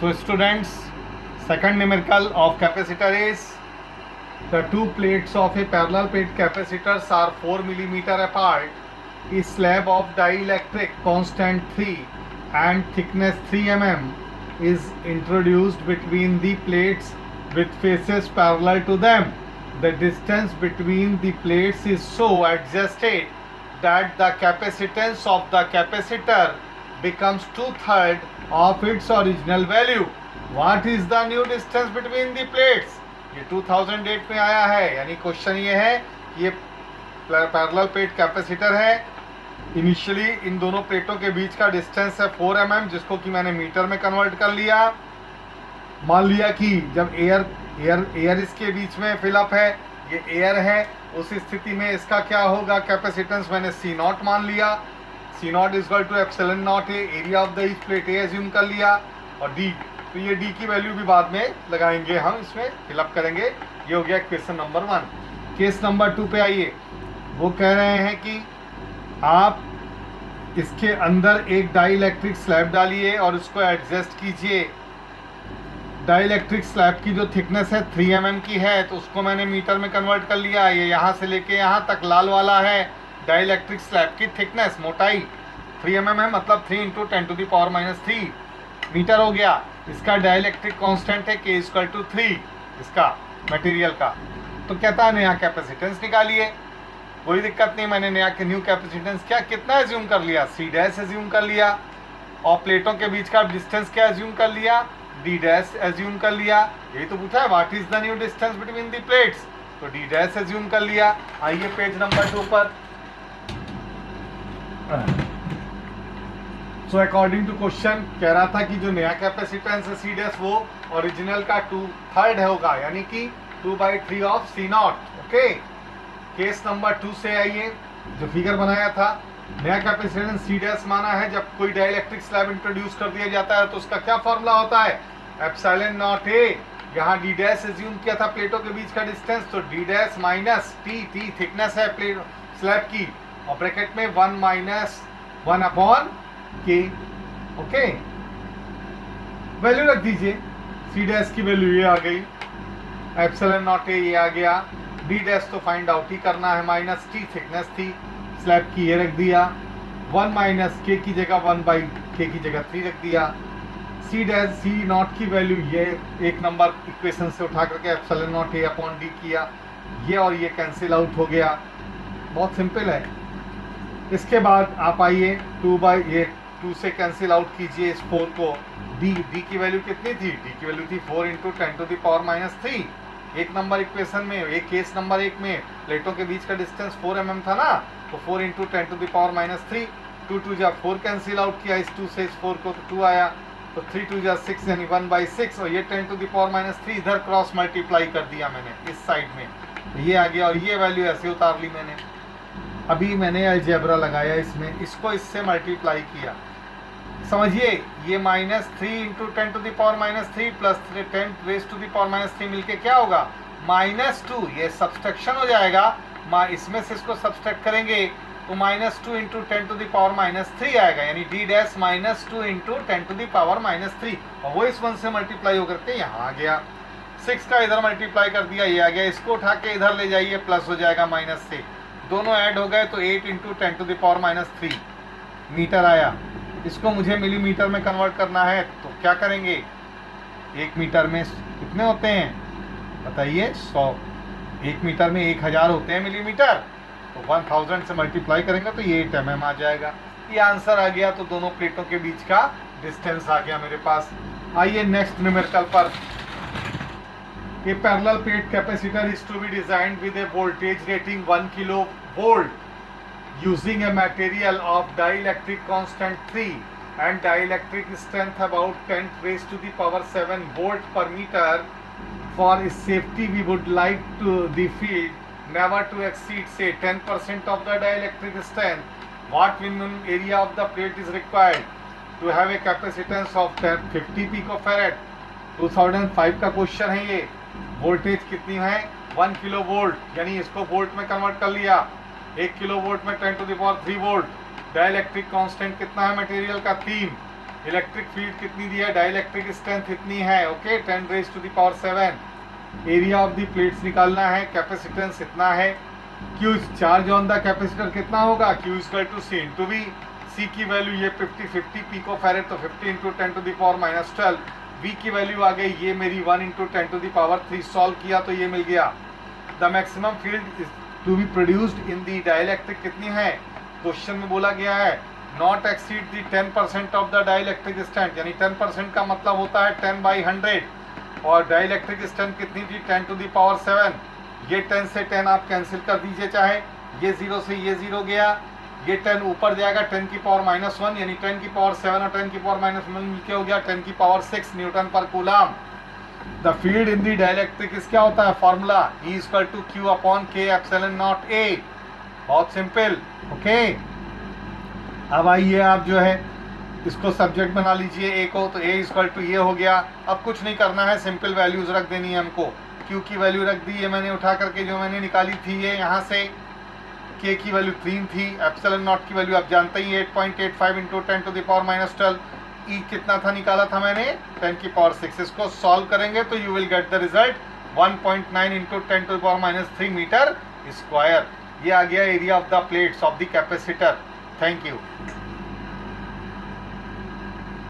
So students, second numerical of capacitor is the two plates of a parallel plate capacitors are 4 mm apart. A slab of dielectric constant 3 and thickness 3 mm is introduced between the plates with faces parallel to them. The distance between the plates is so adjusted that the capacitance of the capacitor becomes 2/3 of its original value. What is the new distance between the plates? ये 2008 में आया है, यानी question ये है कि ये parallel plate capacitor है। इनिशियली इन दोनों प्लेटों के बीच का डिस्टेंस है 4 mm, जिसको कि मैंने मीटर में कन्वर्ट कर लिया। मान लिया कि जब एयर इसके बीच में फिलअप है, ये एयर है, उस स्थिति में इसका क्या होगा कैपेसिटेंस, मैंने सी नॉट मान लिया। C naught is equal to epsilon naught A, area of the each plate A assume कर लिया, और डी, तो ये डी की वैल्यू भी बाद में लगाएंगे, हम इसमें फिलअप करेंगे। ये हो गया क्वेश्चन नंबर 1। केस नंबर 2 पे आइए। वो कह रहे हैं कि आप इसके अंदर एक डाइलेक्ट्रिक स्लैब डालिए और उसको एडजस्ट कीजिए। डाइलेक्ट्रिक स्लैब की जो थिकनेस है 3 mm की है, तो उसको मैंने मीटर में कन्वर्ट कर लिया। ये यहाँ से लेके यहाँ तक लाल वाला है डाइलेक्ट्रिक स्लैब की थिकनेस, मोटाई 3 mm है, मतलब 3 × 10⁻³ मीटर हो गया। इसका डाइलेक्ट्रिक कांस्टेंट है k = 3, इसका मटेरियल का। तो कहता है नया कैपेसिटेंस निकालिए। कोई दिक्कत नहीं, मैंने न्यू कैपेसिटेंस क्या कितना एज्यूम कर लिया, C डैश एज्यूम कर लिया, और प्लेटों के बीच का डिस्टेंस क्या एज्यूम कर लिया, D डैश एज्यूम कर लिया। यही तो पूछा है, what is the new distance between the plates, तो D डैश एज्यूम कर लिया। आइए पेज नंबर 2 पर। सो अकॉर्डिंग टू क्वेश्चन कह रहा था कि जो नया कैपेसिटेंस है C डैश वो ओरिजिनल का 2/3 होगा, यानी कि 2/3 of C not. Okay, case number 2 से आइए। जो फिगर बनाया था, नया कैपेसिटेंस C डैश माना है। जब कोई डाइलेक्ट्रिक स्लैब इंट्रोड्यूस कर दिया जाता है तो उसका क्या फॉर्मूला होता है, एप्सिलॉन नॉट ए। यहाँ D डैश एज्यूम किया था प्लेटों के बीच का डिस्टेंस, तो D dash minus T thickness है प्लेट स्लैब की, और ब्रैकेट में 1-1/K। ओके, वैल्यू रख दीजिए। C डैश की वैल्यू ये आ गई, एप्सिलॉन नॉट ए ये आ गया। D डैश तो फाइंड आउट ही करना है, -T थिकनेस थी स्लैब की, ये रख दिया। 1 - K की जगह 1/K की जगह 3 रख दिया। C डैश C नॉट की वैल्यू ये एक नंबर इक्वेशन से उठा करके एप्सिलॉन नॉट A/D किया, ये और ये कैंसिल आउट हो गया। बहुत सिंपल है। इसके बाद आप आइए 2 से कैंसिल आउट कीजिए इस 4 को। D की वैल्यू कितनी थी, D की वैल्यू थी 4 × 10⁻³ एक नंबर इक्वेशन में। एक केस नंबर 1 में प्लेटों के बीच का डिस्टेंस 4 mm था ना, तो 4 × 10⁻³। 2 जा 4 कैंसिल आउट किया, इस 2 से इस 4 को, तो 2 आया, तो 3 जा 6 यानी 1/6, और ये 10⁻³ इधर क्रॉस मल्टीप्लाई कर दिया मैंने इस साइड में, तो ये आ गया, और ये वैल्यू ऐसे उतार ली मैंने। अभी मैंने अलजेब्रा लगाया इसमें, इसको इससे मल्टीप्लाई किया। समझिए, ये -3 × 10⁻³ प्लस 10⁻³ मिलके क्या होगा, -2। ये सब्सट्रैक्शन हो जाएगा, इसमें से इसको सब्सट्रैक्ट करेंगे तो -2 × 10⁻³ आएगा, यानी D डैश -2 × 10⁻³, और वो इस 1 से मल्टीप्लाई होकर के यहाँ आ गया। 6 का इधर मल्टीप्लाई कर दिया, ये आ गया। इसको उठा के इधर ले जाइए, प्लस हो जाएगा माइनस से, दोनों ऐड हो गए, तो 8 × 10⁻³ मीटर आया। इसको मुझे मिलीमीटर में कन्वर्ट करना है, तो क्या करेंगे, 1 मीटर में कितने होते हैं बताइए, 100। 1 मीटर में 1000 होते हैं मिलीमीटर, तो 1000 से मल्टीप्लाई करेंगे तो ये 8 mm आ जाएगा। ये आंसर आ गया, तो दोनों प्लेटों के बीच का डिस्टेंस आ गया मेरे पास। आइए नेक्स्ट न्यूमेरिकल पर। A parallel plate capacitor is to be designed with a voltage rating 1 kV using a material of dielectric constant 3 and dielectric strength about 10⁻⁷ volt per meter. For safety, we would like the field never to exceed say 10% of the dielectric strength. What minimum area of the plate is required to have a capacitance of 50 picofarad? 2005 का question है ये। Voltage कितनी है, 1 kV, यानी इसको volt में convert कर लिया। 1 kV में 10⁻³ वोल्ट। डाइलेक्ट्रिक कांस्टेंट कितना है मटेरियल का, 3। इलेक्ट्रिक फील्ड कितनी दी है, डाइलेक्ट्रिक स्ट्रेंथ इतनी है, okay, 10 raise to the power 7। Area of the plates निकालना है, कैपेसिटेंस इतना है, Q charge on the capacitor कितना होगा, Q equal to C into V. C की वैल्यू ये 50 पिको फैरेड, तो 50 into 10 to the power minus 12। V की वैल्यू आ गई ये मेरी 1 into 10 to the power 3। Solve किया तो ये मिल गया। The maximum field to be produced in the dielectric कितनी है, क्वेश्चन में बोला गया है not exceed the 10% of the dielectric strength, यानी 10% का मतलब होता है 10/100, और डाइलेक्ट्रिक स्ट्रेंथ कितनी थी, 10 टू द पावर 7। ये 10 से 10 आप कैंसिल कर दीजिए, चाहे ये 0 से ये 0 गया, ये 10 ऊपर जाएगा 10 की पावर -1, यानी 10 की पावर 7 और 10 की पावर -1 मिलके हो गया 10 की पावर 6 न्यूटन पर coulomb. The field in the dielectric क्या होता है, formula E equal to Q upon K epsilon naught A। बहुत सिंपल, ओके। अब आइए आप जो है इसको सब्जेक्ट बना लीजिए A को, तो A इक्वल टू ये हो गया। अब कुछ नहीं करना है, सिंपल वैल्यूज रख देनी है हमको। Q की वैल्यू रख दी है मैंने उठा करके, जो मैंने निकाली थी ये यहाँ से। K की वैल्यू 3 थी, एप्सिलॉन नॉट की वैल्यू आप जानते ही 8.85 into 10 to the power -12। E कितना था निकाला था मैंने, 10 की पावर 6। इसको सॉल्व करेंगे तो you will get the result 1.9 into 10 to the power -3 metre square. ये आ गया area of the plates of the capacitor. Thank you.